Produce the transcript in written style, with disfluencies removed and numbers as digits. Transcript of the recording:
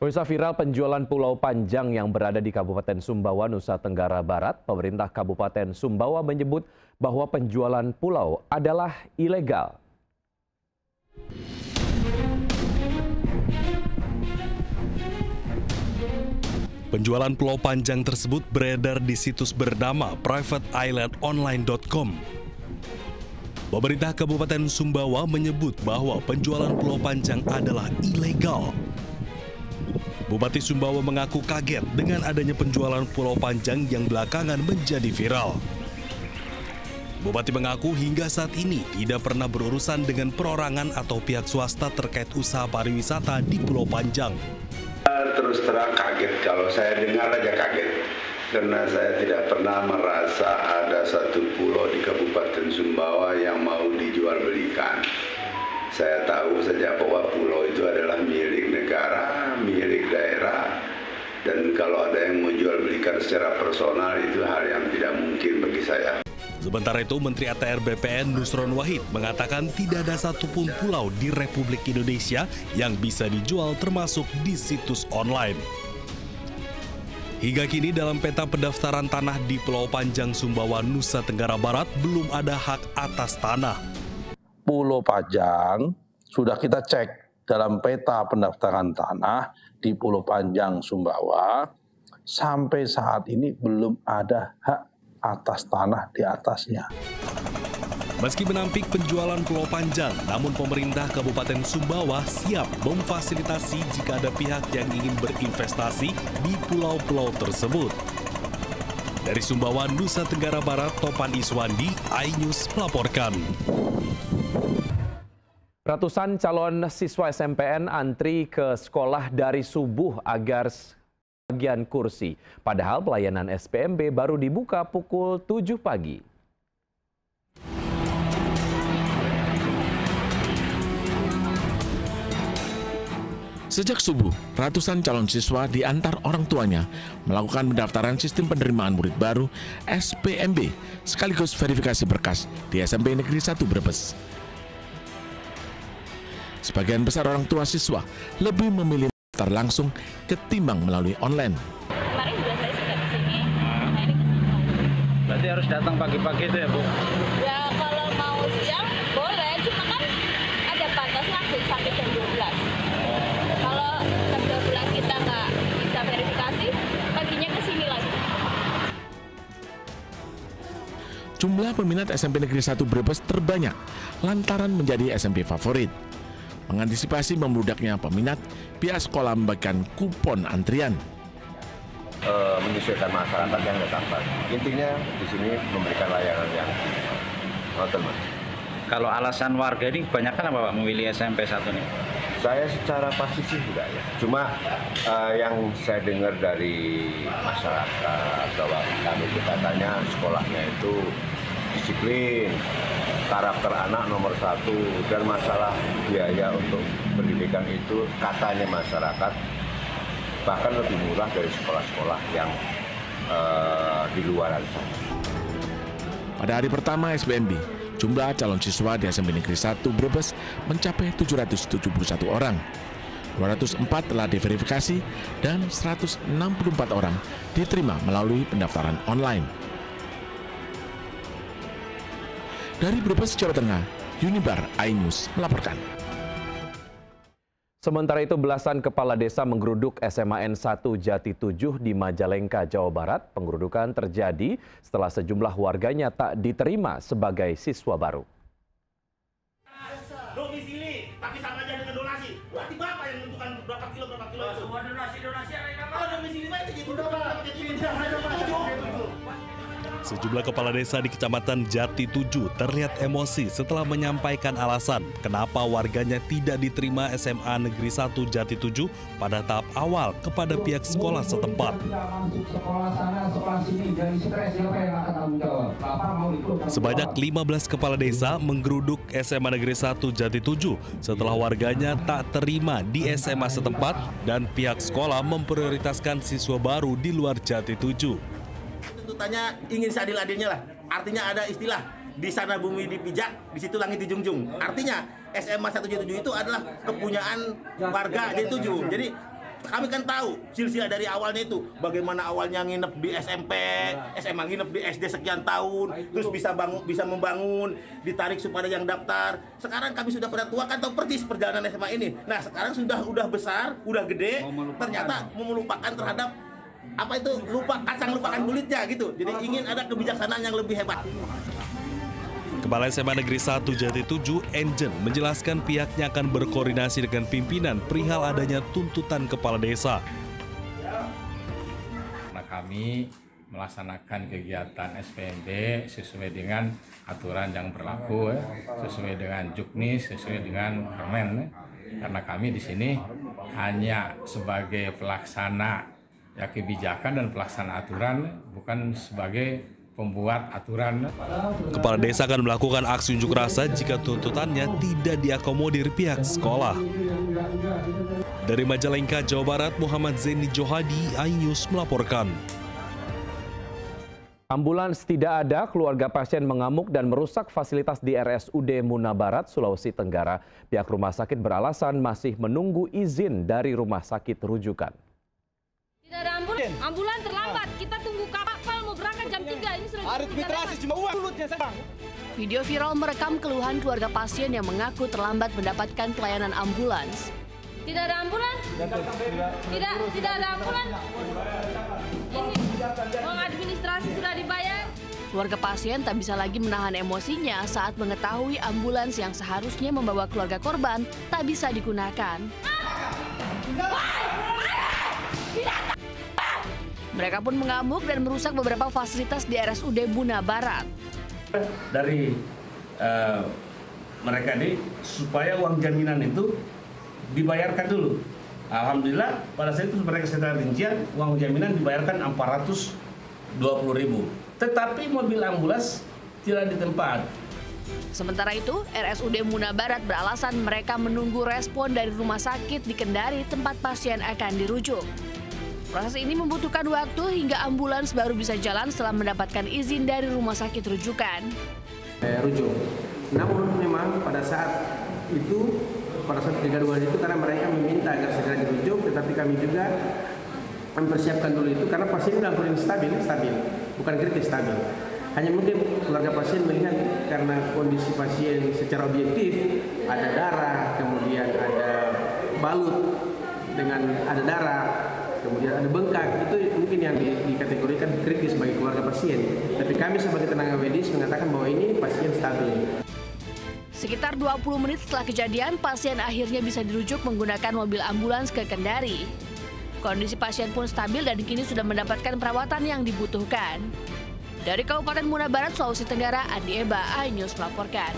Pemirsa, viral penjualan Pulau Panjang yang berada di Kabupaten Sumbawa, Nusa Tenggara Barat. Pemerintah Kabupaten Sumbawa menyebut bahwa penjualan pulau adalah ilegal. Penjualan Pulau Panjang tersebut beredar di situs bernama privateislandonline.com. Pemerintah Kabupaten Sumbawa menyebut bahwa penjualan Pulau Panjang adalah ilegal. Bupati Sumbawa mengaku kaget dengan adanya penjualan Pulau Panjang yang belakangan menjadi viral. Bupati mengaku hingga saat ini tidak pernah berurusan dengan perorangan atau pihak swasta terkait usaha pariwisata di Pulau Panjang. Terus terang kaget, kalau saya dengar aja kaget. Karena saya tidak pernah merasa ada satu pulau di Kabupaten Sumbawa yang mau dijual belikan. Saya tahu saja bahwa pulau itu adalah milik negara, milik daerah. Dan kalau ada yang mau jual belikan secara personal itu hal yang tidak mungkin bagi saya. Sementara itu, Menteri ATR BPN Nusron Wahid mengatakan tidak ada satupun pulau di Republik Indonesia yang bisa dijual termasuk di situs online. Hingga kini dalam peta pendaftaran tanah di Pulau Panjang Sumbawa, Nusa Tenggara Barat belum ada hak atas tanah. Pulau Panjang sudah kita cek dalam peta pendaftaran tanah di Pulau Panjang Sumbawa, sampai saat ini belum ada hak atas tanah di atasnya. Meski menampik penjualan Pulau Panjang, namun pemerintah Kabupaten Sumbawa siap memfasilitasi jika ada pihak yang ingin berinvestasi di pulau-pulau tersebut. Dari Sumbawa, Nusa Tenggara Barat, Topan Iswandi, iNews melaporkan. Ratusan calon siswa SMPN antri ke sekolah dari subuh agar bagian kursi. Padahal pelayanan SPMB baru dibuka pukul 7 pagi. Sejak subuh, ratusan calon siswa diantar orang tuanya melakukan pendaftaran sistem penerimaan murid baru SPMB sekaligus verifikasi berkas di SMP Negeri 1 Brebes. Sebagian besar orang tua siswa lebih memilih daftar langsung ketimbang melalui online. Kemarin juga saya sudah di sini, nah ini kesini. Berarti harus datang pagi-pagi itu ya, Bu? Ya kalau mau siang boleh, cuma kan ada batasnya sampai jam 12. Kalau jam 12 kita nggak bisa verifikasi, paginya ke sini lagi. Jumlah peminat SMP Negeri 1 Brebes terbanyak lantaran menjadi SMP favorit. Mengantisipasi membludaknya peminat, pihak sekolah membagikan kupon antrian. Menyesuaikan masyarakat yang datang. Intinya di sini memberikan layanan yang optimal. Kalau alasan warga ini kebanyakan apa Pak memilih SMP 1 ini? Saya secara pasti sih tidak ya. Cuma yang saya dengar dari masyarakat bahwa kami katanya sekolahnya itu disiplin, karakter anak nomor 1, dan masalah biaya untuk pendidikan itu katanya masyarakat bahkan lebih murah dari sekolah-sekolah yang di luaran sana. Pada hari pertama SPMB, jumlah calon siswa di SMP Negeri 1 Brebes mencapai 771 orang. 204 telah diverifikasi dan 164 orang diterima melalui pendaftaran online. Dari Brebes, Jawa Tengah, Unibar iNews melaporkan. Sementara itu, belasan kepala desa menggeruduk SMA N1 Jati 7 di Majalengka, Jawa Barat. Penggerudukan terjadi setelah sejumlah warganya tak diterima sebagai siswa baru. Domisili, tapi sama aja dengan donasi. Berarti Bapak yang menentukan berapa kilo itu. Semua donasi ada yang apa? Domisili Pak itu gitu Pak. Sejumlah kepala desa di Kecamatan Jati 7 terlihat emosi setelah menyampaikan alasan kenapa warganya tidak diterima SMA Negeri 1 Jati 7 pada tahap awal kepada pihak sekolah setempat. Sebanyak 15 kepala desa menggeruduk SMA Negeri 1 Jati 7 setelah warganya tak terima di SMA setempat dan pihak sekolah memprioritaskan siswa baru di luar Jati 7. Tuntutannya ingin seadil-adilnya lah. Artinya ada istilah di sana bumi dipijak, di situ langit dijunjung. Artinya SMA 177 itu adalah kepunyaan warga Jati 7. Jadi Kami kan tahu silsilah dari awalnya itu bagaimana awalnya nginep di SMP, SMA nginep di SD sekian tahun, terus bisa membangun, ditarik supaya yang daftar. Sekarang kami sudah pada tua kan tahu persis perjalanan SMA ini. Nah sekarang udah besar, udah gede, ternyata melupakan terhadap apa itu lupakan kulitnya gitu. Jadi ingin ada kebijaksanaan yang lebih hebat. Kepala SMA Negeri 1 Jati 7, Enjen, menjelaskan pihaknya akan berkoordinasi dengan pimpinan perihal adanya tuntutan kepala desa. Karena kami melaksanakan kegiatan SPMB sesuai dengan aturan yang berlaku, sesuai dengan Juknis, sesuai dengan Permen. Karena kami di sini hanya sebagai pelaksana kebijakan dan pelaksana aturan, bukan sebagai pembuat aturan. Kepala desa akan melakukan aksi unjuk rasa jika tuntutannya tidak diakomodir pihak sekolah. Dari Majalengka, Jawa Barat, Muhammad Zaini Johadi, iNews melaporkan. Ambulans tidak ada, keluarga pasien mengamuk dan merusak fasilitas di RSUD Muna Barat, Sulawesi Tenggara. Pihak rumah sakit beralasan masih menunggu izin dari rumah sakit rujukan. Tidak ada ambulan terlambat. Kita tunggu kapal mau berangkat jam 3. Ini sudah Arbitrasi cuma uang mulutnya sayang. Video viral merekam keluhan keluarga pasien yang mengaku terlambat mendapatkan pelayanan ambulans. Tidak ada ambulan? Tidak ada ambulan. Ini uang administrasi sudah dibayar. Keluarga pasien tak bisa lagi menahan emosinya saat mengetahui ambulans yang seharusnya membawa keluarga korban tak bisa digunakan. Mereka pun mengamuk dan merusak beberapa fasilitas di RSUD Muna Barat. Dari mereka ini supaya uang jaminan itu dibayarkan dulu. Alhamdulillah pada saat itu mereka secara rincian uang jaminan dibayarkan 420.000. Tetapi mobil ambulans tidak di tempat. Sementara itu, RSUD Muna Barat beralasan mereka menunggu respon dari rumah sakit di Kendari tempat pasien akan dirujuk. Proses ini membutuhkan waktu hingga ambulans baru bisa jalan setelah mendapatkan izin dari rumah sakit rujukan. Rujuk. Namun memang pada saat itu, pada saat kegaduhan itu karena mereka meminta agar segera dirujuk, tetapi kami juga mempersiapkan dulu itu karena pasien dalam kondisi stabil, bukan kritis stabil. Hanya mungkin keluarga pasien melihat karena kondisi pasien secara objektif ada darah, kemudian ada balut dengan ada darah, kemudian ada bengkak, itu mungkin yang dikategorikan kritis bagi keluarga pasien. Tapi kami sebagai tenaga medis mengatakan bahwa ini pasien stabil. Sekitar 20 menit setelah kejadian, pasien akhirnya bisa dirujuk menggunakan mobil ambulans ke Kendari. Kondisi pasien pun stabil dan kini sudah mendapatkan perawatan yang dibutuhkan. Dari Kabupaten Muna Barat, Sulawesi Tenggara, Andi Eba, iNews melaporkan.